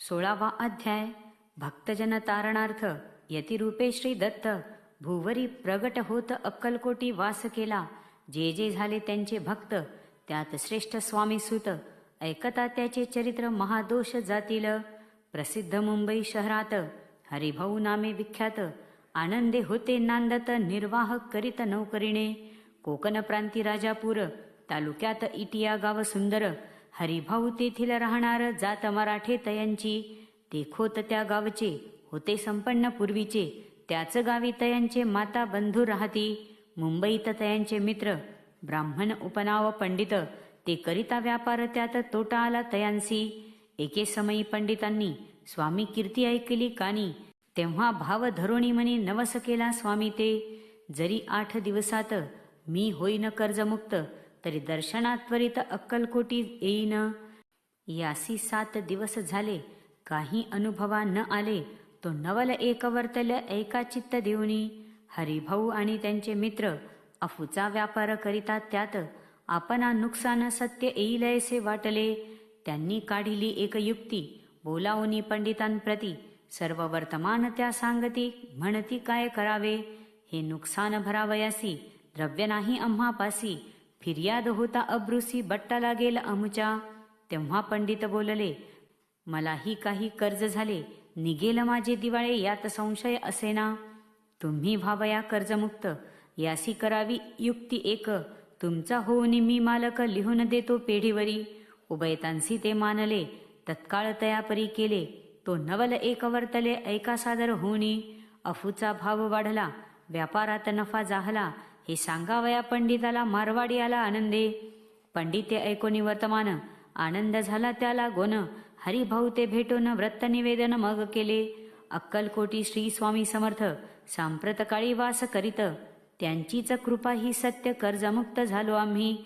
16वा अध्याय. भक्तजन तारणार्थ. यतिरूपे श्री दत्त भूवरी प्रगट होत अक्कलकोटी वास केला. जे जे झाले त्यांचे भक्त त्यात श्रेष्ठ स्वामी सुत. ऐकता त्याचे चरित्र महादोष जातील. प्रसिद्ध मुंबई शहरात हरिभाऊ नामे विख्यात. आनंदे होते नांदत निर्वाह करीत नौकरीने. कोकण प्रांती राजापूर तालुक्यात इटिया गाव सुंदर. हरिभाऊ तेथील राहणार जात मराठे तयांची. देखोत त्या गावचे होते संपन्न पूर्वीचे. त्याच गावी तयांचे माता बंधू राहती. मुंबईत तयांचे मित्र ब्राह्मण उपनाव पंडित. ते करिता व्यापार त्यात तोटा आला तयांसी. एके समयी पंडितांनी स्वामी कीर्ती ऐकली कानी. तेव्हा भाव धरोणी म्हणे नवस केला स्वामी ते. जरी 8 दिवसात मी होईन कर्जमुक्त तरी दर्शनात त्वरित अक्कलकोटी येईन. यासी 7 दिवस झाले काही अनुभवा न आले. तो नवल एक वर्तल ऐका चित्त देऊनी. हरिभाऊ आणि त्यांचे मित्र अफूचा व्यापार करितात त्यात आपणा नुकसान सत्य येईल ऐसे वाटले. त्यांनी काढिली एक युक्ती बोलावूनी पंडितांप्रती. सर्व वर्तमान त्या सांगती म्हणती काय करावे. हे नुकसान भरावयासी द्रव्य नाही आम्हापासी. फिर्याद होता अब्रुसी बट्टा लागेल अमुच्या. तेव्हा पंडित बोलले मलाही काही कर्ज झाले. निघेल माझे दिवाळे यात संशय असेना. तुम्ही व्हावया कर्जमुक्त यासी करावी युक्ती एक. तुमचा होऊनी मी मालक लिहून देतो पेढीवरी. उभयतांसी ते मानले तत्काळ तयापरी केले. तो नवल एक वर्तले ऐका सादर होऊनी. अफूचा भाव वाढला व्यापारात नफा जाहला. हे सांगावया पंडिताला मारवाडी आला आनंदे. पंडिते ऐकोनी वर्तमान आनंद झाला त्याला गोन. हरिभाऊ ते भेटून व्रत निवेदन मग केले. अक्कलकोटी श्री स्वामी समर्थ सांप्रत काळी वास करीत. त्यांचीच कृपा ही सत्य कर्जमुक्त झालो आम्ही.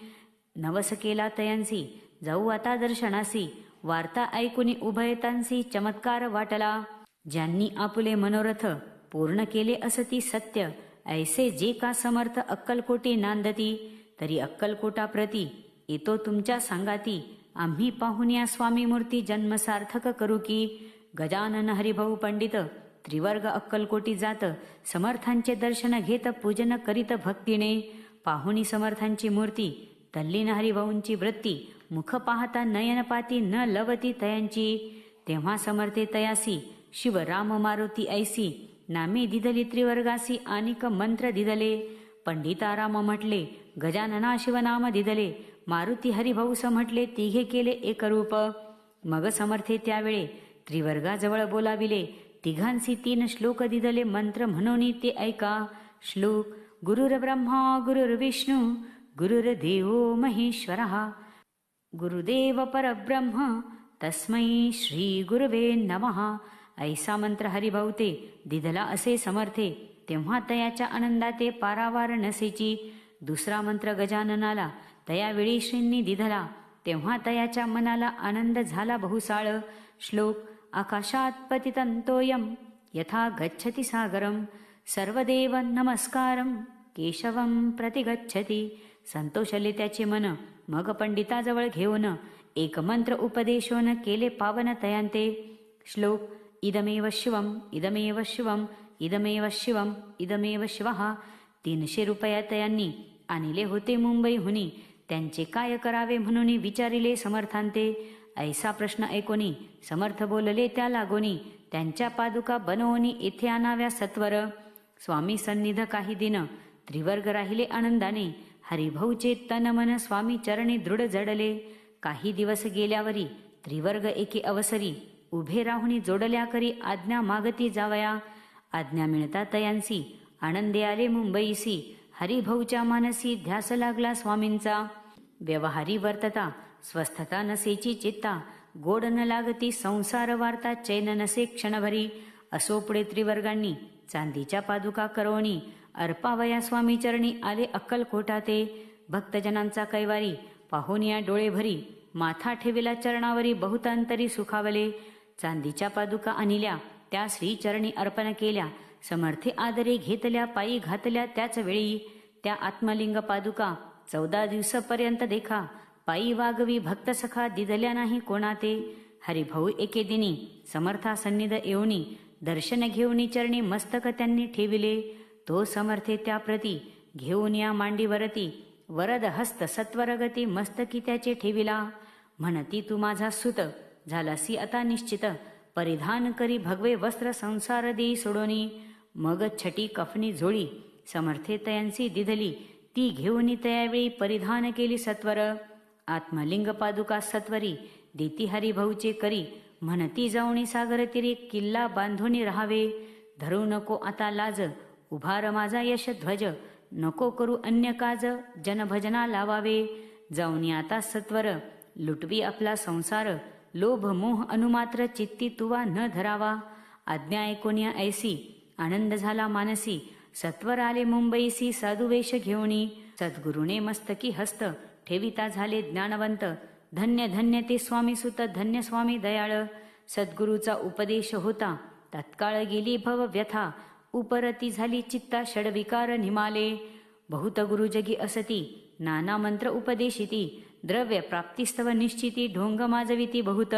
नवस केला तयांसी जाऊ आता दर्शनासी. वार्ता ऐकुनी उभयतांसी चमत्कार वाटला. ज्यांनी आपुले मनोरथ पूर्ण केले असती सत्य. ऐसे जे का समर्थ अक्कलकोटी नांदती. तरी अक्कलकोटाप्रती येतो तुमच्या सांगाती. आम्ही पाहुन्या स्वामी मूर्ती जन्म सार्थक करू की. गजानन हरिभाऊ पंडित त्रिवर्ग अक्कलकोटी जात. समर्थांचे दर्शन घेत पूजन करीत भक्तीने. पाहुणी समर्थांची मूर्ती तल्लीन हरिभाऊंची वृत्ती. मुख पाहता नयनपाती न लवती तयांची. तेव्हा समर्थे तयासी शिव राम मारुती ऐसी. नामे दिदली त्रिवर्गासी अनिक मंत्र दिदले. पंडिताराम म्हटले गजानना शिवनाम दिदले. मारुती हरिभाऊस म्हटले तिघे केले एकरूप. मग समर्थे त्यावेळे त्रिवर्गाजवळ बोलाविले. तिघांसी 3 श्लोक दिदले मंत्र म्हणून ते ऐका. श्लोक. गुरुर ब्रह्मा गुरुर्विष्णू गुरुर्देवो महेश्वरः गुरुदेव परब्रह्म तस्मै श्री गुरुवे नमः. ऐसा मंत्र हरिभाऊ ते दिदला असे समर्थे. तेव्हा तयाच्या आनंदाते पारावार नसेची. दुसरा मंत्र गजाननाला तयावेळी श्रींनी दिधला. तेव्हा तयाच्या मनाला आनंद झाला बहुसाळ. श्लोक. आकाशात पतितंतोयम यथा गच्छति सागरम. सर्वदेव नमस्कारम केशवम प्रतिगच्छति. संतोषले त्याचे मन. मग पंडिताजवळ घेऊन एक मंत्र उपदेशोन केले पावन तयांते. श्लोक. इदमेव शिवम इदमेव शिवम इदमेव शिवम इदमेव शिवः. 300 रुपया तयांनी आणले होते मुंबईहुनी. त्यांचे काय करावे म्हणून विचारिले समर्थांते. ऐसा प्रश्न ऐकोनी समर्थ बोलले त्या लागोनी. त्यांच्या पादुका बनवूनी येथे आणाव्या सत्वर. स्वामी सन्निध काही दिन त्रिवर्ग राहिले आनंदाने. हरिभाऊचे तन मन स्वामी चरणी दृढ जडले. काही दिवस गेल्यावरी त्रिवर्ग एके अवसरी उभे राहुनी जोडल्या करी आज्ञा मागती जावया. आज्ञा मिळता तयांसी आनंदे आले मुंबईसी. हरिभाऊच्या मानसी ध्यास लागला स्वामींचा. व्यवहारी वर्तता स्वस्थता नसेची चित्ता. गोड न लागती संसार वार्ता चैन नसे क्षणभरी. असो पुढे त्रिवर्गांनी चांदीच्या पादुका करवणी अर्पावया स्वामी चरणी आले अक्कलकोटाते. भक्तजनांचा कैवारी पाहुनिया डोळे भरी. माथा ठेविला चरणावरी बहुतांतरी सुखावले. चांदीच्या पादुका आणल्या त्या श्रीचरणी अर्पण केल्या. समर्थे आदरे घेतल्या पायी घातल्या त्याच वेळी. त्या आत्मलिंग पादुका 14 दिवसापर्यंत देखा. पायी वागवी भक्त सखा दिदल्या नाही कोणाते. हरिभाऊ एके दिनी समर्था सन्निध येऊनी दर्शन घेऊनी चरणी मस्तक त्यांनी ठेविले. तो समर्थे त्याप्रती घेऊन या मांडीवरती वरद हस्त सत्वरगती मस्तकी त्याचे ठेविला. म्हणती तू माझा सुत झालासी आता निश्चित, परिधान करी भगवे वस्त्र संसार देई सोडोनी. मग छटी कफनी झोळी समर्थे तयांसी दिधली, ती घेऊनी तयावेळी परिधान केली सत्वर. आत्मलिंग पादुका सत्वरी देती हरिभाऊचे करी, म्हणती जाऊनी सागर तिरे किल्ला बांधूनी राहावे. धरू नको आता लाज उभार माझा यश ध्वज, नको करू अन्य काज जनभजना लावावे. जाऊनी आता सत्वर लुटवी आपला संसार, लोभ मोह अनुमात्र चित्ती तुवा न धरावा. आज्ञा ऐकोनिया ऐसी आनंद झाला मानसी, सत्वर आले मुंबईसी साधुवेश घेऊनी. सद्गुरुने मस्तकी हस्त ठेविता झाले ज्ञानवंत, धन्य धन्य ते स्वामी सुत धन्य स्वामी दयाळ. सद्गुरूचा उपदेश होता तत्काळ गेली भव व्यथा, उपरती झाली चित्ता षडविकार निमाले. बहुत गुरु जगी असती नाना मंत्र उपदेशिती, द्रव्य प्राप्तिस्तव निश्चिती ढोंग माजविती बहुत.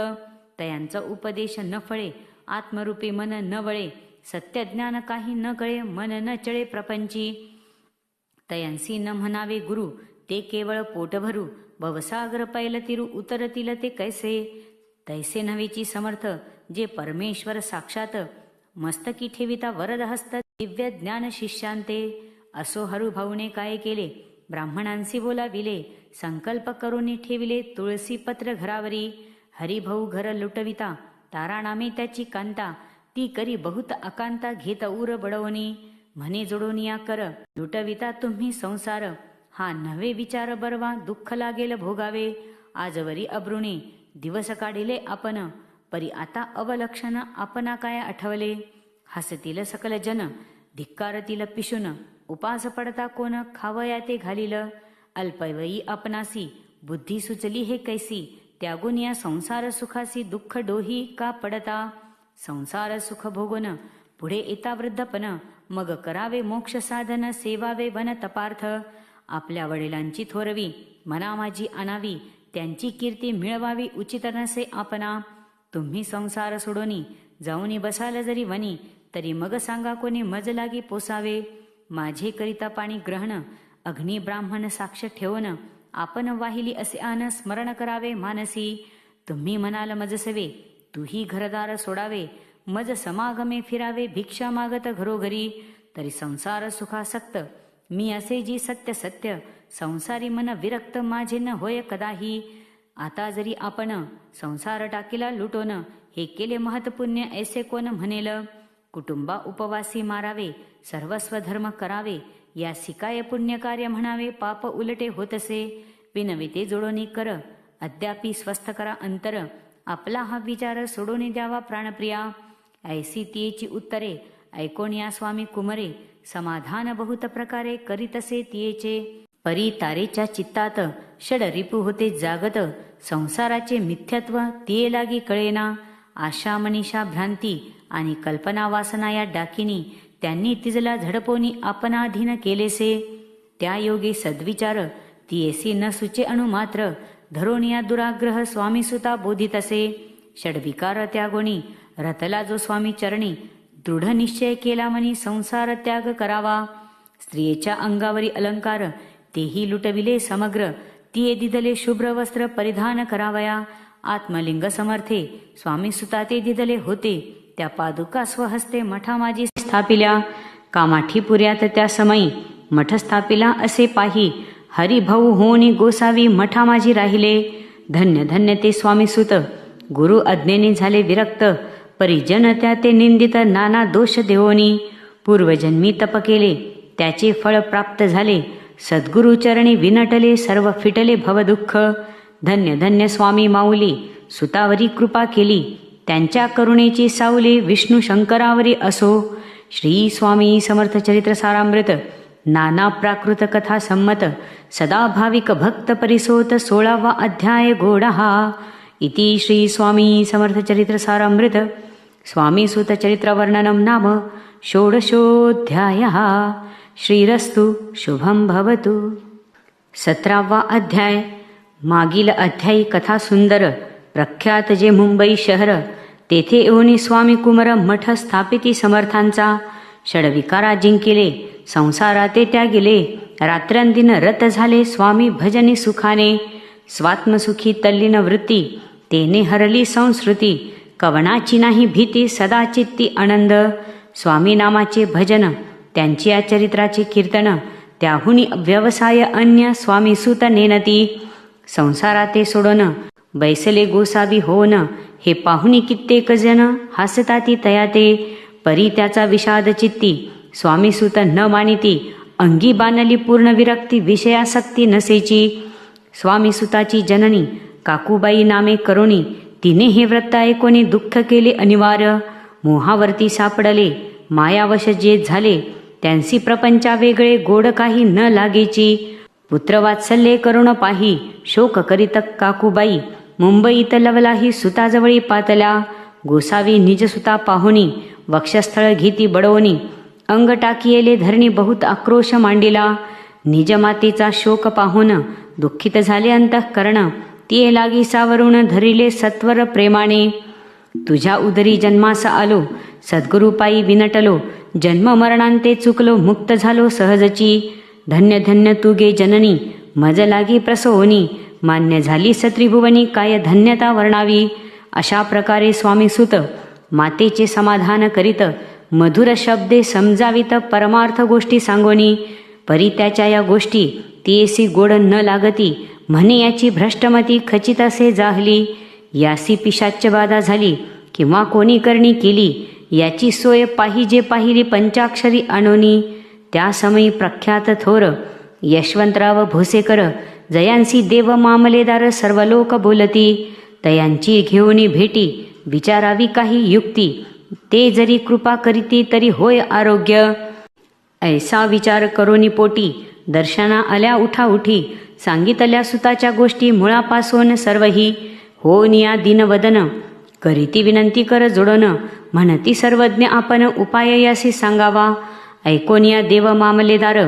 तयांचा उपदेश न फळे आत्मरूपी मन न वळे, सत्य ज्ञान काही न कळे मन न चळे प्रपंची. तयांसी न म्हणावे गुरु ते केवळ पोट भरू, भवसागर पैल तिरू उतरतील ते कैसे. तैसे नव्हेची समर्थ जे परमेश्वर साक्षात, मस्तकी ठेविता वरद हस्त दिव्य ज्ञान शिष्यांते. असो हरुभाऊने काय केले ब्राह्मणांसी बोलाविले, संकल्प करून ठेविले तुळसी पत्र घरावरी. हरिभाऊ घर लुटविता तारानामे त्याची कांता, ती करी बहुत अकांता घेत उर बडवणी. म्हणे जोडून या कर लुटविता तुम्ही संसार, हा नव्हे विचार बरवा दुःख लागेल भोगावे. आजवरी अब्रुणे दिवस काढिले आपण, परी आता अवलक्षण आपणा काय आठवले. हसतील सकल जन धिक्कारतील पिशुन, उपास पडता कोण खावया ते घालील. अल्पवयी आपणासी बुद्धी सुचली हे कैसी, त्यागून या संसार सुखासी दुःख डोही का पडता. संसार सुख भोगून पुढे येता वृद्धपण, मग करावे मोक्ष साधन सेवावे वन तपार्थ. आपल्या वडिलांची थोरवी मना माझी आणावी, त्यांची कीर्ती मिळवावी उचित नसे आपणा. तुम्ही संसार सोडोनी जाऊनी बसाल जरी वनी, तरी मग सांगा कोणी मज लागी पोसावे. माझे करिता पाणी ग्रहण अग्नी ब्राह्मण साक्ष ठेवून, आपण वाहिली असे आन स्मरण करावे मानसी. तुम्ही म्हणाल मजसवे तूही घरदार सोडावे, मज समागमे फिरावे भिक्षा मागत घरोघरी. तरी संसार सुखासक्त मी असे जी सत्य सत्य, संसारी मन विरक्त माझे न होय कदाही. आता जरी आपण संसार टाकीला लुटोन, हे केले महत्पुण्य ऐसे कोण म्हणेल. कुटुंबा उपवासी मारावे सर्वस्व धर्म करावे, या सिकाय पुण्यकार्य म्हणावे पाप उलटे होतसे. विनविते जोडोनी कर अद्यापि स्वस्थ करा अंतर, आपला हा विचार सोडून द्यावा प्राणप्रिया. ऐसी तियेची उत्तरे ऐकोन या स्वामी कुमरे, समाधान बहुत प्रकारे करीतसे तियेचे. परी तारेच्या चित्तात षड रिपू होते जागत, संसाराचे मिथ्यत्व तिये लागी कळेना. आशा मनीषा भ्रांती आणि कल्पना वासना या डाकिनी, त्यांनी तिजला झडपोनी आपणाधीन केलेसे. त्या योगे सद्विचार तियेसी न सुचे अणुमात्र, धरून या दुराग्रह स्वामी सुता बोधितसे. षडविकार त्यागोनी रतला जो स्वामी चरणी, दृढ निश्चय केला मनी संसार त्याग करावा. स्त्रियेच्या अंगावरी अलंकार तेही लुटविले समग्र, तिये दिदले शुभ्र वस्त्र परिधान करावया. आत्मलिंग समर्थे स्वामी सुता ते दिदले होते, त्या पादुका स्वहस्ते मठा माझी स्थापिल्या. कामाठीपुऱ्यात त्या समयी मठ स्थापिला असे पाही, हरिभाऊ होनी गोसावी मठा माझी राहिले. धन्य धन्य ते स्वामी सुत गुरु अज्ञेने झाले विरक्त, परिजन त्या ते निंदित नाना दोष देवोनी. पूर्वजन्मी तप केले त्याचे फळ प्राप्त झाले, सद्गुरु चरणी विनटले सर्व फिटले भवदुःख. धन्य धन्य स्वामी माऊली सुतावरी कृपा केली, त्यांच्या करुणेची सावली विष्णू शंकरावरी असो. श्री स्वामी समर्थ चरित्र सारामृत नाना प्राकृत कथा संमत, सदा भाविक भक्त परिसोत 16वा अध्याय गोडहा. इति श्री स्वामी समर्थ चरित्र सारामृत स्वामी सुत चरित्र वर्णनम नाम षोडशोऽध्यायः. श्रीरस्तु शुभं भवतु. 17वा अध्याय. मागील अध्यायी कथा सुंदर प्रख्यात जे मुंबई शहर तेथे येऊनी स्वामी कुमर मठ स्थापिती समर्थांचा. षडविकारा जिंकिले संसाराते त्यागिले. रात्रंदिन रत झाले स्वामी भजनी सुखाने. स्वात्मसुखी तल्लीन वृत्ती तेने हरली संस्कृती. कवनाची नाही भीती सदा चित्ती आनंद. स्वामी नामाचे भजन त्यांची या चरित्राचे कीर्तन. त्याहुनी व्यवसाय अन्य स्वामी सुत नेनती. संसाराते सोडोन बैसले गोसावी होन. हे पाहुनी कित्येक जन हसताती तयाते. परी त्याचा विषाद चित्ती स्वामी सुत न मानिती. अंगी बाणली पूर्ण विरक्ती विषयासक्ती नसेची. स्वामी सुताची जननी काकूबाई नामे करोनी. तिने हे व्रत ऐकोनी दुःख केले अनिवार्य. मोहावरती सापडले मायावश जे झाले. त्यांसी प्रपंचा वेगळे गोड काही न लागेची. पुत्रवात्सल्ये करुण पाही शोक करीत काकूबाई. मुंबईत लवलाही सुताजवळी पातल्या. गोसावी निज सुता पाहुनी वक्षस्थळ घेती बडवणी. अंग टाकियेले धरणी बहुत आक्रोश मांडिला. निज मातेचा शोक पाहून दुःखित झाले अंतःकरण. ते लागी सावरून धरिले सत्वर प्रेमाने. तुझ्या उदरी जन्मास आलो सद्गुरुपायी विनटलो. जन्म मरणांते चुकलो मुक्त झालो सहजची. धन्य धन्य तू गे जननी मज लागी प्रसोनी. मान्य झाली सत्रिभुवनी काय धन्यता वर्णावी. अशा प्रकारे स्वामी सुत मातेचे समाधान करीत मधुर शब्दे समजावित परमार्थ गोष्टी सांगोनी. परी त्याच्या या गोष्टी तीएसी गोड न लागती. म्हणे याची भ्रष्टमती खचित असे जाहली. यासी पिशाच्य बाधा झाली किंवा कोणी करणी केली. याची सोय पाहिजे पाहिली पंचाक्षरी आणोनी. त्या समयी प्रख्यात थोर यशवंतराव भोसेकर जयांसी देव मामलेदार सर्व लोक बोलती. तयांची घेऊनी भेटी विचारावी काही युक्ती. ते जरी कृपा करीती तरी होय आरोग्य. ऐसा विचार करोनी पोटी दर्शना आल्या उठाउठी. सांगितल्या सुताच्या गोष्टी मुळापासून सर्वही. होनिया दिनवदन करीती विनंती कर जोडन. म्हणती सर्वज्ञ आपण उपाय यासी सांगावा. ऐकोनिया देव मामलेदार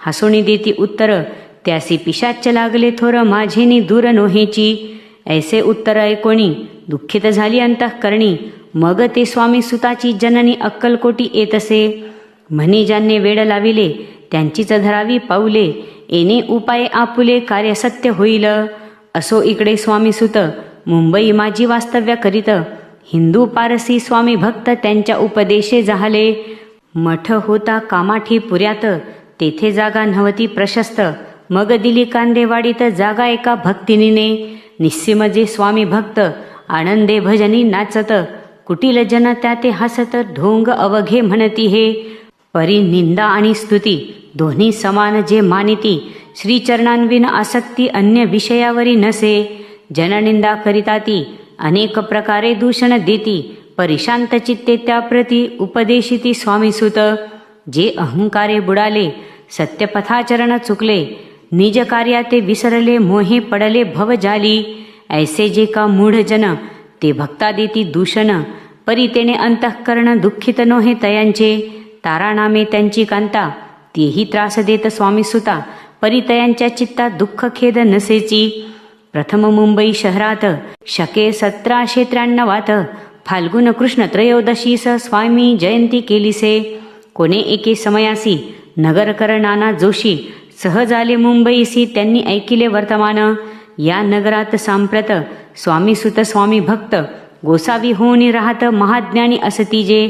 हसोणी देती उत्तर. त्यासी पिशाच्य लागले थोर माझेनी दूर नोहेची. ऐसे उत्तर ऐकोणी दुःखित झाली अंतःकरणी. मग ते स्वामी सुताची जननी अक्कलकोटी येतसे. म्हणी ज्यांनी वेड लाविले त्यांचीच धरावी पाऊले. येणे उपाय आपुले कार्य सत्य होईल. असो इकडे स्वामी सुत मुंबई माझी वास्तव्य करीत. हिंदू पारसी स्वामी भक्त त्यांच्या उपदेशे जाहले. मठ होता कामाठी पुऱ्यात तेथे जागा नव्हती प्रशस्त. मग दिली कांदेवाडीत जागा एका भक्तिनीने. निस्सीम जे स्वामी भक्त आनंदे भजनी नाचत. कुटील जन त्या ते हसत ढोंग अवघे म्हणती हे. परी निंदा आणि स्तुती दोन्ही समान जे मानिती. श्रीचरणांविन आसक्ती अन्य विषयावरी नसे. जननिंदा करिता ती अनेक प्रकारे दूषण देती. परिशांत चित्ते त्याप्रती उपदेशिती स्वामीसुत. जे अहंकारे बुडाले सत्यपथाचरण चुकले. निज कार्याते विसरले मोहे पडले भवजाली. ऐसे जे का मूढ जन ते भक्ता देती दूषण. परी तेने अंतःकरण दुःखित नोहे तयांचे. तारानामे त्यांची कांता तेही त्रास देत स्वामीसुता. परी तयांच्या चित्तात दुःख खेद नसेची. प्रथम मुंबई शहरात शके 1793 फाल्गुन कृष्ण त्रयोदशीस स्वामी जयंती केलीसे. कोणे एके समयासी नगरकर नाना जोशी सहज आले मुंबईसी. त्यांनी ऐकिले वर्तमान. या नगरात सांप्रत स्वामीसुत स्वामी भक्त गोसावी होऊन राहत महाज्ञानी असती जे.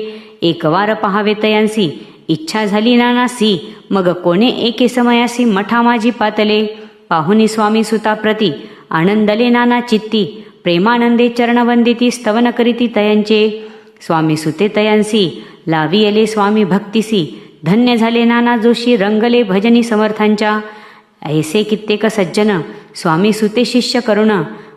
एकवार पहावे तयांसी इच्छा झाली नानासी. मग कोणे एके समयासी मठा माझी पातले. पाहुनी स्वामी सुताप्रती आनंदले नाना चित्ती. प्रेमानंदे चरणवंदिती स्तवन करीती तयांचे. स्वामी सुते तयांसी लावियले स्वामी भक्तिसी. धन्य झाले नाना जोशी रंगले भजनी समर्थांच्या. ऐसे कित्येक सज्जन स्वामी सुते शिष्य करुण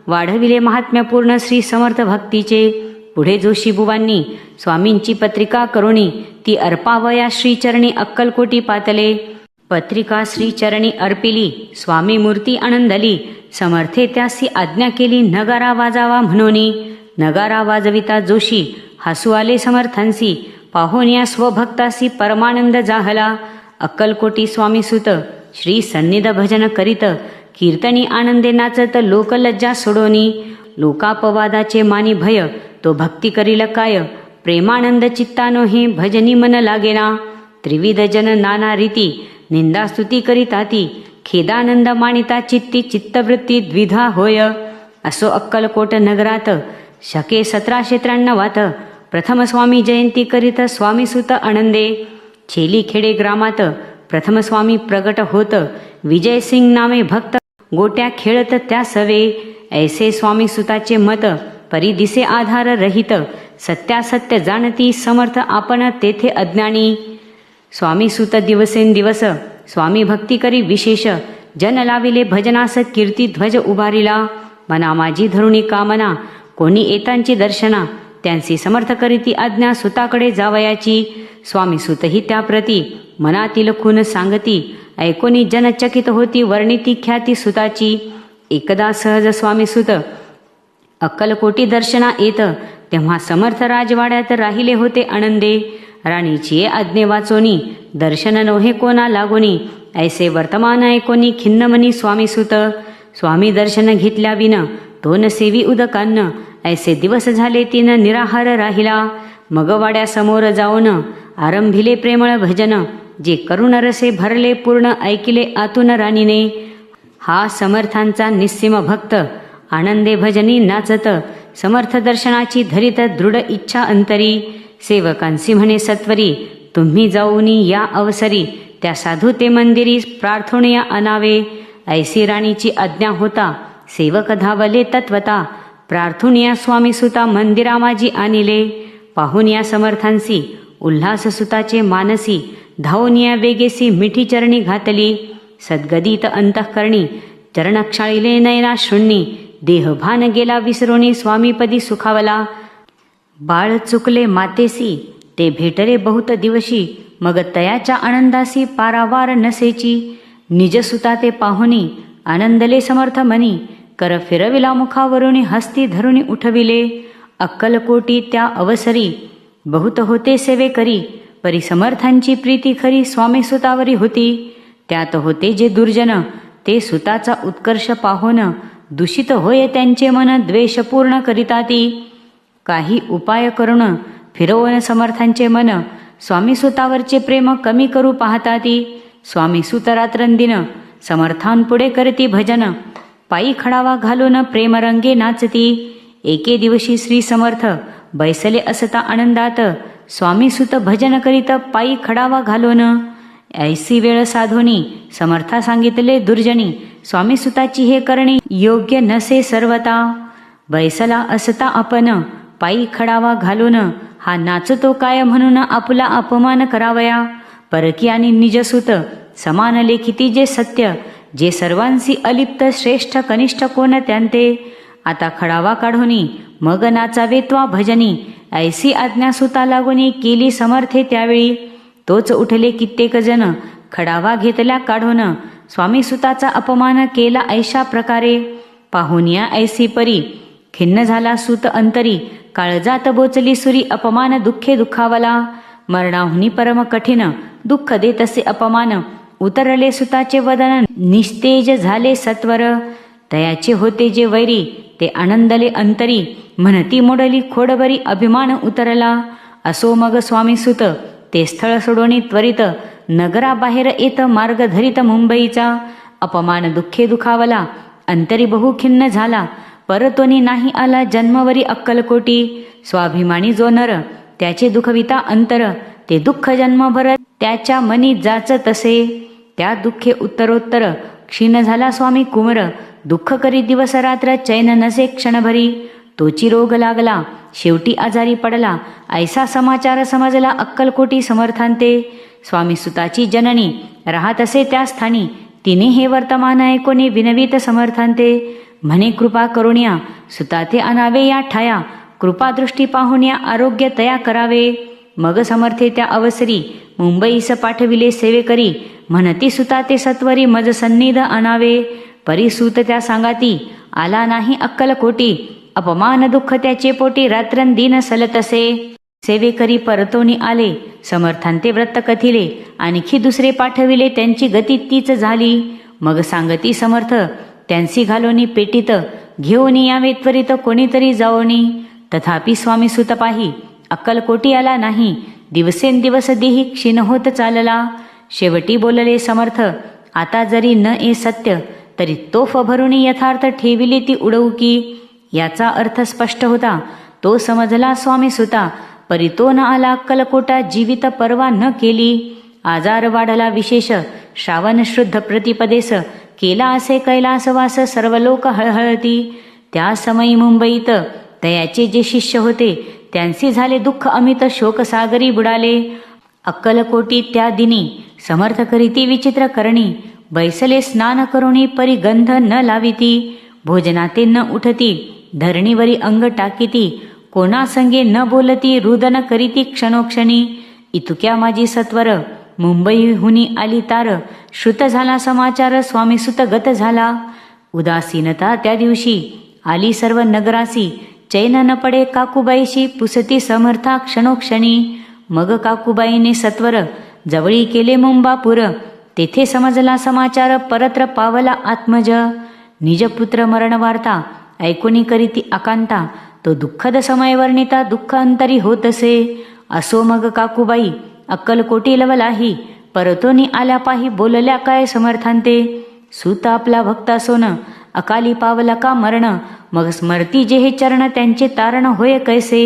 वाढविले महात्म्यपूर्ण श्री समर्थ भक्तीचे. पुढे जोशी बुवांनी स्वामींची पत्रिका करुणी ती अर्पावया श्रीचरणी अक्कलकोटी पातले. पत्रिका श्रीचरणी अर्पिली स्वामी मूर्ती आनंदली. समर्थे त्यासी आज्ञा केली नगारा वाजावा म्हणोनी. नगारा वाजविता जोशी हसू आले समर्थांसी. पाहून या स्वभक्तासी परमानंद जाहला. अक्कलकोटी स्वामी सुत श्री सन्निध भजन करीत कीर्तनी आनंदे नाचत लोकलज्जा सोडोनी. लोकापवादाचे मानी भय, तो भक्ती करील काय, प्रेमानंद चित्तानो हे भजनी मन लागेना. त्रिविध जन नाना रीती, निंदा स्तुती करीताती, खेदानंद मानिता चित्ती, चित्तवृत्ती द्विधा होय. असो अक्कलकोट नगरात शके 1793 प्रथम स्वामी जयंती करीत स्वामी सुत आनंदे. छेली खेडे ग्रामात प्रथम स्वामी प्रगट होत, विजयसिंग नामे भक्त गोट्या खेळत त्या सवे. ऐसे स्वामी सुताचे मत परी दिसे आधार रहित, सत्यासत्य जाणती समर्थ आपण तेथे अज्ञानी. स्वामी सुत दिवसेंदिवस स्वामी भक्ती करी विशेष, जन लाविले भजनास कीर्ती ध्वज उभारिला. मना माझी धरुणी कामना, कोणी येतांची दर्शना, त्यांची समर्थ करीती आज्ञा सुताकडे जावयाची. स्वामी सुतही त्याप्रती मनातील खून सांगती, ऐकोनी जनचकित होती वर्णिती ख्याती सुताची. एकदा सहज स्वामी सुत अक्कलकोटी दर्शना येत, तेव्हा समर्थ राजवाड्यात राहिले होते आनंदे. राणीची आज्ञे वाचोनी, दर्शन नव्हे कोणा लागोनी, ऐसे वर्तमान ऐकोनी खिन्नमनी स्वामी सुत. स्वामी दर्शन घेतल्या विन तो न सेवी उदकान्न, ऐसे दिवस झाले तीन निराहार राहिला. मग वाड्यासमोर जाऊन आरंभिले प्रेमळ भजन, जे करुण रसे भरले पूर्ण ऐकिले आतून राणीने. हा समर्थांचा निस्सीम भक्त आनंदे भजनी नाचत, समर्थ दर्शनाची धरीत दृढ इच्छा अंतरी. सेवकांसी म्हणे सत्वरी, तुम्ही जाऊनी या अवसरी, त्या साधू ते मंदिरी प्रार्थोनिया अनावे. ऐसी राणीची आज्ञा होता, सेवक धावले तत्वता, प्रार्थुनिया स्वामी सुता मंदिरा माझी आणिले. पाहून या समर्थांसी उल्हास सुताचे मानसी, धावून या वेगेसी मिठी चरणी घातली. सद्गदित अंतःकरणी चरणक्षाळीले नयना शृण्णी, देहभान गेला विसरोणी स्वामीपदी सुखावला. बाळ चुकले मातेसी, ते भेटले बहुत दिवशी, मग तयाच्या आनंदासी पारावार नसेची. निजसुता ते पाहुनी आनंदले समर्थ मनी, कर फिरविला मुखावरुणी हस्ती धरुणी उठविले. अक्कलकोटी त्या अवसरी बहुत होते सेवे करी, परी समर्थांची प्रीती खरी स्वामी सुतावरी होती. त्यात होते जे दुर्जन, ते सुताचा उत्कर्ष पाहून दूषित होय त्यांचे मन द्वेषपूर्ण करिताती. काही उपाय करून फिरवून समर्थांचे मन, स्वामी सुतावरचे प्रेम कमी करू पाहताती. स्वामी सुत रात्रंदिन समर्थांपुढे करती भजन, पायी खडावा घालून प्रेमरंगे नाचती. एके दिवशी श्री समर्थ बैसले असता आनंदात, स्वामी सुत भजन करीत पायी खडावा घालून. ऐसी वेळ साधोनी समर्था सांगितले दुर्जनी, स्वामी सुताची हे करणी योग्य नसे सर्वता. बैसला असता आपण पायी खडावा घालून, हा नाचतो काय म्हणून आपला अपमान करावया. परकी आणि निजसुत समान लेखिती जे सत्य, जे सर्वांशी अलिप्त श्रेष्ठ कनिष्ठ कोण त्यांते. आता खडावा काढोनी मग नाचावे त्वा भजनी, ऐसी आज्ञा सुता लागोनी केली समर्थे त्यावेळी. तोच उठले कित्येक जन खडावा घेतल्या काढून, स्वामी सुताचा अपमान केला ऐशा प्रकारे. पाहुनिया ऐसी परी खिन्न झाला सूत अंतरी, काळजात बोचली सुरी अपमान दुःखे दुखावला. मरणाहुनी परम कठीण दुःख देत असे अपमान, उतरले सुताचे वदन निस्तेज झाले सत्वर. तयाचे होते जे वैरी, ते आनंदले अंतरी, म्हणती मोडली खोडबरी अभिमान उतरला. असो मग स्वामी सुत ते स्थळ सोडोनी त्वरित, नगराबाहेर येत मार्ग धरित मुंबईचा. अपमान दुःखे दुखावला, अंतरी बहु खिन्न झाला, परतोनी नाही आला जन्मवरी अक्कलकोटी. स्वाभिमानी जो नर त्याचे दुखविता अंतर, ते दुःख जन्मभर त्याच्या मनी जाच तसे. त्या दुःखे उत्तरोत्तर क्षीण झाला स्वामी कुमर, दुःख करी दिवस रात्र चैन नसे क्षणभरी. तोची रोग लागला, शेवटी आजारी पडला, ऐसा समाचार समजला अक्कलकोटी समर्थांते. स्वामी सुताची जननी राहत असे त्या स्थानी, तिने हे वर्तमान ऐकोनी विनवीत समर्थांते. म्हणे कृपा करुण्या सुताते आणावे या ठाया, कृपादृष्टी पाहुण्या आरोग्य तया करावे. मग समर्थे त्या अवसरी मुंबईस पाठविले सेवेकरी, म्हणती सुताते सत्वरी मज सन्निध आणावे. परिसूत त्या सांगाती आला नाही अक्कलकोटी, अपमान दुःख त्याचे पोटी रात्रंदिन सलतसे. सेवेकरी परतोनी आले, समर्थांते व्रत कथिले, आणखी दुसरे पाठविले त्यांची गती तीच झाली. मग सांगती समर्थ त्यांसी घालोनी पेटीत, घेऊन यावे त्वरित कोणीतरी जावणी. तथापि स्वामी सुत पाही अक्कलकोटी आला नाही. दिवसेंदिवस देही क्षीण होत चालला. शेवटी बोलले समर्थ, आता जरी न ए सत्य तरी तोफ भरून यथार्थ ठेविली ती उडवू की. याचा अर्थ स्पष्ट होता, तो समजला स्वामी सुता. परी तो न आला अक्कलकोटा, जीवित परवा न केली. आजार वाढला विशेष, श्रावण शुद्ध प्रतिपदेस केला असे कैलासवास, सर्व लोक हळहळती. त्या समयी मुंबईत तयाचे जे शिष्य होते त्यांचे झाले दुःख अमित, शोकसागरी बुडाले. अक्कलकोटी त्या दिनी समर्थ करीती विचित्र करणी. बैसले स्नान करुणी परी गंध न लाविती. भोजनाते न उठती, धरणीवरी अंग टाकीती. कोणासंगे न बोलती, रुदन करीती क्षणोक्षणी. इतक्या माझी सत्वर मुंबईहुनी आली तार. श्रुत झाला समाचार, स्वामी सुत गत झाला. उदासीनता त्या दिवशी आली सर्व नगरासी. चैन न पडे काकूबाईशी, पुसती समर्था क्षणोक्षणी. मग काकूबाईने सत्वर जवळी केले मुंबापूर. तेथे समजला समाचार, परत्र पावला आत्मज. निजपुत्र मरण वार्ता ऐकुनी करीती आकांता. तो दुःखद समय वर्णिता, दुःख अंतरी होतसे. असो मग काकूबाई अक्कलकोटी लवलाही. परतोनी आल्या पाही बोलल्या काय समर्थांते. सूत आपला भक्त असोन अकाली पावला का मरण. मग स्मरती जे हे चरण, त्यांचे तारण होय कैसे.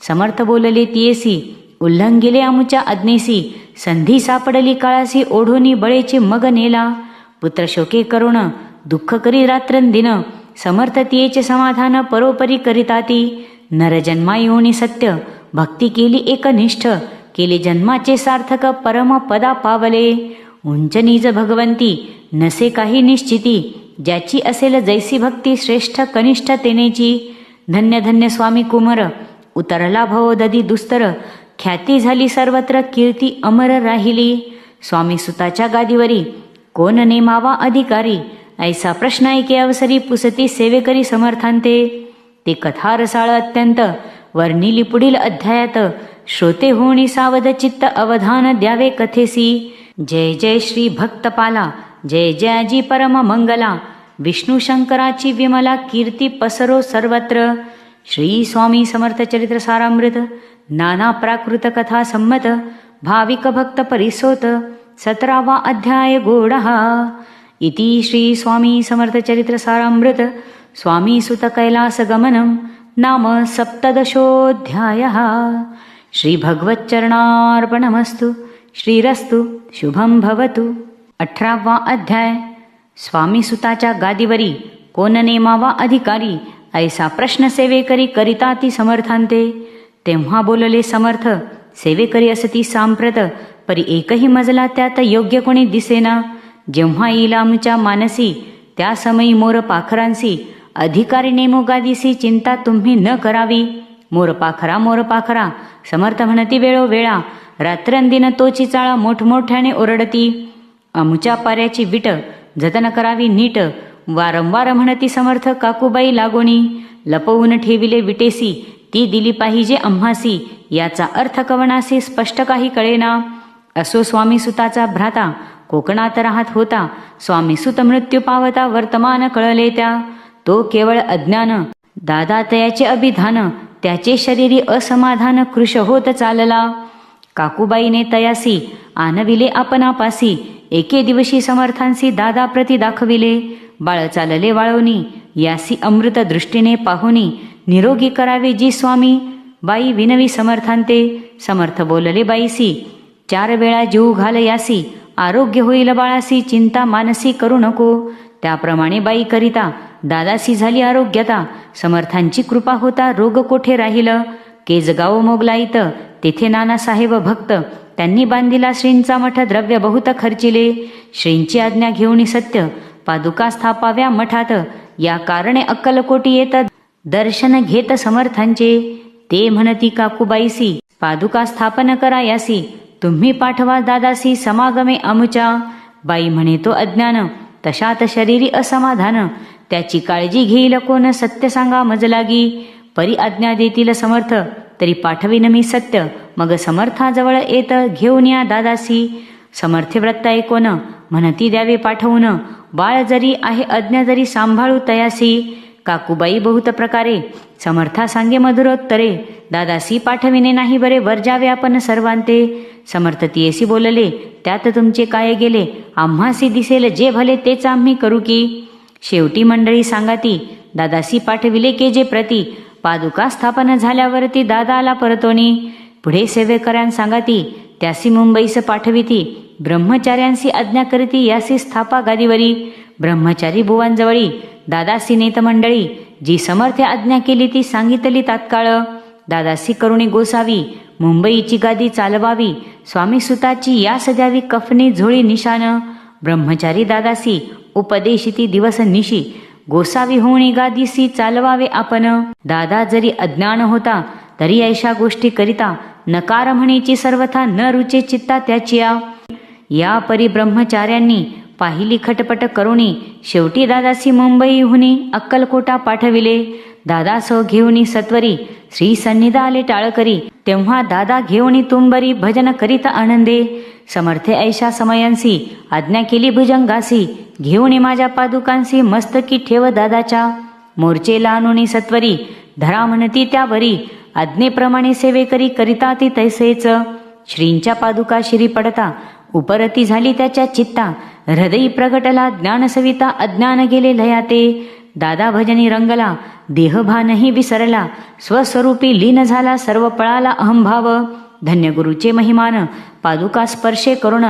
समर्थ बोलले तियेसी, उल्लंघिले आमुच्या आज्ञेसी. संधी सापडली काळासी, ओढोनी बळेची मग नेला. पुत्र शोके करुण दुःख करी रात्रंदिन. समर्थ तियेचे समाधान परोपरी करिताती. नरजन्मा येऊनी सत्य भक्ती केली एकनिष्ठ. केले जन्माचे सार्थक, परम पदा पावले. उंच निज भगवंती नसे काही निश्चिती. ज्याची असेल जैसी भक्ती, श्रेष्ठ कनिष्ठ तेनेची. धन्य धन्य स्वामी कुमर, उतरला भव दधी दुस्तर. ख्याती झाली सर्वत्र, कीर्ती अमर राहिली. स्वामी सुताच्या गादीवरी कोण नेमावा अधिकारी. ऐसा प्रश्न ऐके अवसरी, पुसती सेवेकरी समर्थांते. ते कथा रसाळ अत्यंत वर्णिली पुढील अध्यायात. श्रोते होणी सावध चित्त, अवधान द्यावे कथेसी. जय जय श्री भक्तपाला, जय जयाजी परम मंगला. विष्णू शंकराची विमला, कीर्ती पसरो सर्वत्र. श्री स्वामी समर्थ चरित्र सारामृत. नाना प्राकृत कथा संमत, भाविक भक्त परिसोत. 17वा अध्याय गोडहा. इति श्री स्वामी समर्थ चरित्र सारामृत स्वामी सुत कैलास गमनम नाम 17ोऽध्यायः. श्री भगवच्चरणार्पणमस्तु. श्रीरस्तु शुभम भवतु. 18वा अध्याय. स्वामी सुताच्या गादीवरी कोण नेमावा अधिकारी. ऐसा प्रश्न सेवेकरी करिता ती समर्थांते. तेव्हा बोलले समर्थ, सेवेकरी असती सांप्रत. परी एकही मजला त्यात योग्य कोणी दिसेना. जेव्हा येईल आमच्या मानसी, त्या समयी मोर पाखरांसी. अधिकारी नेमो गादीसी, चिंता तुम्ही न करावी. मोर पाखरा समर्थ म्हणती वेळोवेळा. रात्रंदिन तोची चाळा मोठमोठ्याने ओरडती. आमुच्या पाऱ्याची विट जतन करावी नीट. वारंवार म्हणती समर्थ काकूबाई लागोणी. लपवून ठेविले विटेसी, ती दिली पाहिजे आम्हासी. याचा अर्थ कवनासी स्पष्ट काही कळेना. असो स्वामी सुताचा भ्राता कोकणात राहत होता. स्वामी सुत मृत्यू पावता वर्तमान कळले त्या. तो केवळ अज्ञान, दादा तयाचे अभिधान. त्याचे शरीरी असमाधान, कृश होत चालला. काकूबाईने तयासी आणविले आपणापासी. एके दिवशी समर्थांसी दादा प्रति दाखविले. बाळ चालले वाळवणी, यासी अमृत दृष्टीने पाहुनी. निरोगी करावे जी स्वामी बाई विनवी समर्थांते. समर्थ बोलले बाईसी, 4 वेळा जीव घाल यासी. आरोग्य होईल बाळासी, चिंता मानसी करू नको. त्याप्रमाणे बाई करिता दादासी झाली आरोग्यता. समर्थांची कृपा होता रोग कोठे राहिलं. केजगाव मोगलाईत तेथे नानासाहेब भक्त. त्यांनी बांधिला श्रींचा मठ, द्रव्य बहुत खर्चिले. श्रींची आज्ञा घेऊन सत्य पादुका स्थापाव्या मठात. या कारणे अक्कलकोटी येत दर्शन घेत समर्थांचे. ते म्हणती काकूबाईसी, पादुका स्थापन करा यासी. तुम्ही पाठवा दादासी समागमे आमुच्या. बाई म्हणे तो अज्ञान, तशात शरीरी असमाधान. त्याची काळजी घेईल कोण, सत्य सांगा मजलागी. परी आज्ञा देतील समर्थ, तरी पाठवीन मी सत्य. मग समर्थाजवळ येत घेऊन या दादासी. समर्थ व्रत ऐकोन म्हणती द्यावे पाठवून. बाळ जरी आहे अज्ञ जरी सांभाळू तयासी. काकूबाई बहुत प्रकारे समर्था सांगे मधुरोत्तरे. दादासी पाठविणे नाही बरे वर्जावे आपण सर्वांते. समर्थ तियेसी बोलले त्यात तुमचे काय गेले. आम्हासी दिसेल जे भले तेच आम्ही करू की. शेवटी मंडळी सांगाती दादासी पाठविले के जे प्रती. पादुका स्थापन झाल्यावरती दादाला परतोनी. पुढे सेवेकऱ्यां सांगाती त्यासी मुंबईस पाठविती. ब्रह्मचार्यांसी आज्ञा करीती यासी स्थापा गादीवरी. ब्रह्मचारी बुवांजवळी दादासी नेत मंडळी. जी समर्थ आज्ञा केली ती सांगितली तात्काळ. दादासी करुणी गोसावी मुंबईची गादी चालवावी. स्वामी सुताची यास द्यावी कफनी झोळी निशान. ब्रह्मचारी दादासी उपदेशिती दिवस निशी. गोसावी होणी गादीसी चालवावे आपण. दादा जरी अज्ञान होता तरी ऐशा गोष्टी करिता. नकार म्हणीची सर्वथा न रुचे चित्ता त्याचिया. या परी ब्रह्मचार्यांनी पाहिली खटपट करुणी. शेवटी दादासी मुंबईहुनी अक्कलकोटा पाठविले. दादा सो घेऊनी सत्वरी श्री सन्निधा आले टाळकरी. तेव्हा दादा घेऊनी तुंबरी भजन करीत आनंदे. समर्थे ऐशा समयांसी आज्ञा केली भुजंगासी. घेऊनी माझ्या पादुकांसी मस्तकी ठेव दादाच्या. मोर्चेला आणुनी सत्वरी धरा म्हणती त्यावरी. आज्ञेप्रमाणे सेवेकरी करिता ती तैसेच. श्रींच्या पादुका शिरी पडता उपरती झाली त्याच्या चित्ता. हृदयी प्रगटला ज्ञान सविता अज्ञान गेले लयाते. दादा भजनी रंगला देहभानही विसरला. स्वस्वरूपी लीन झाला सर्व पळाला अहंभाव. धन्य गुरुचे महिमान पादुका स्पर्शे करुण.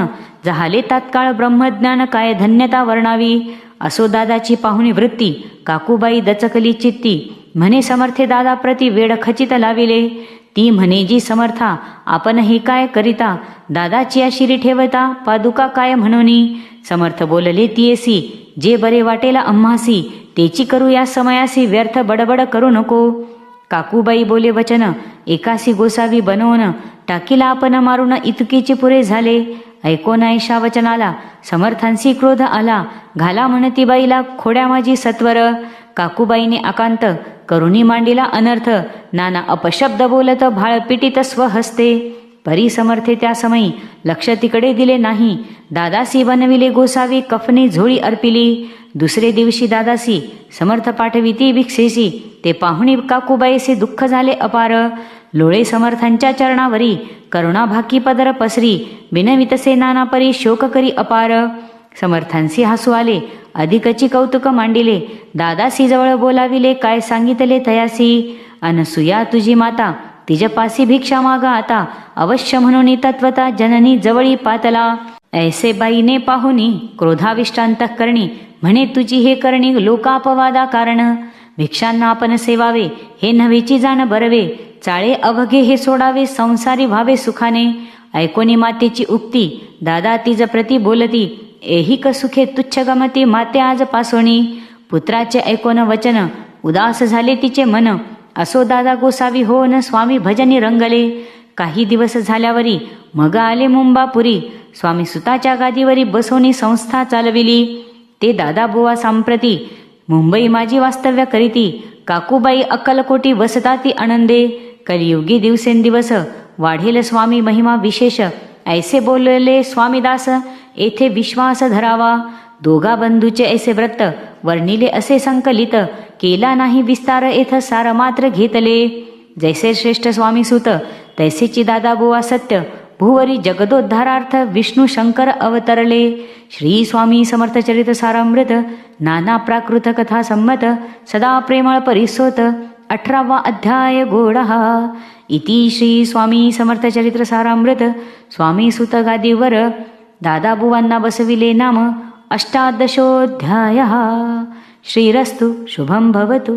झाले तात्काळ ब्रह्मज्ञान काय धन्यता वर्णावी. असो दादाची पाहुणी वृत्ती काकूबाई दचकली चित्ती. म्हणे समर्थे दादा प्रति वेड खचित लाविले. ती म्हणे जी समर्था आपण हे काय करिता. दादाची शिरी ठेवता पादुका काय म्हणूनी. समर्थ बोलले तियेसी जे बरे वाटेला आम्हासी. तेची करू या समयासी व्यर्थ बडबड करू नको. काकूबाई बोले वचन एकासी गोसावी बनवून. टाकीला आपण मारून इतकीचे पुरे झाले. ऐकोन ऐशा वचनाला समर्थांसी क्रोध आला. घाला म्हणती बाईला खोड्या माझी सत्वर. काकूबाईने आकांत करुणी मांडिला अनर्थ. नाना अपशब्द बोलत भाळ पिटीत स्वहस्ते. परी समर्थे त्या समयी लक्ष तिकडे दिले नाही. दादासी बनविले गोसावी कफनी झोळी अर्पिली. दुसरे दिवशी दादासी समर्थ पाठविती भिक्षेसी. ते पाहुणी काकूबाईसे दुःख झाले अपार. लोळे समर्थांच्या चरणावरी करुणा भाकी पदर पसरी. बिनवितसे नाना परी शोक करी अपार. समर्थांसी हसू आले अधिकची कौतुक मांडिले. दादासी जवळ बोलाविले काय सांगितले तयासी. अनसुया तुझी माता तिजपासी भिक्षा मागा आता. अवश्य म्हणून तत्वता जननी जवळी पातला. ऐसे बाईने पाहुनी क्रोधाविष्टांत करणी. म्हणे तुझी हे करणी लोकापवादा कारण. भिक्षांना आपण सेवावे हे नव्हेची जाण बरवे. चाळे अवघे हे सोडावे संसारी व्हावे सुखाने. ऐकोनी मातेची उक्ती दादा तिज प्रती बोलती. एहिक सुखे तुच्छ गमती माते आज पासोणी. पुत्राचे ऐकोन वचन उदास झाले तिचे मन. असो दादा गोसावी होन स्वामी भजनी रंगले. काही दिवस झाल्यावरी मग आले मुंबापुरी. स्वामी सुताच्या गादीवरी बसवणी संस्था चालविली. ते दादा बुवा सांप्रती मुंबई माझी वास्तव्य करीती. काकूबाई अक्कलकोटी वसता ती आनंदे. कलियुगी दिवसेंदिवस वाढेल स्वामी महिमा विशेष. ऐसे बोलले स्वामीदास येथे विश्वास धरावा. दोघा बंधूचे ऐसे व्रत वर्णिले असे संकलित. केला नाही विस्तार येथ सार मात्र घेतले. जैसे श्रेष्ठ स्वामी सुत तैसेची दादा बुवा सत्य. भुवरी जगदोद्धारार्थ विष्णू शंकर अवतरले. श्री स्वामी समर्थ चरित सारामृत नाना प्राकृत कथा संमत. सदा प्रेमळ परिसोत 18वा अध्याय गोडहा. इति श्री स्वामी समर्थ चरित्र सारामृत स्वामी सुत गादीवर दादाबुवांना बसविले नाम 18दशोऽध्यायः. श्रीरस्तु शुभं भवतु.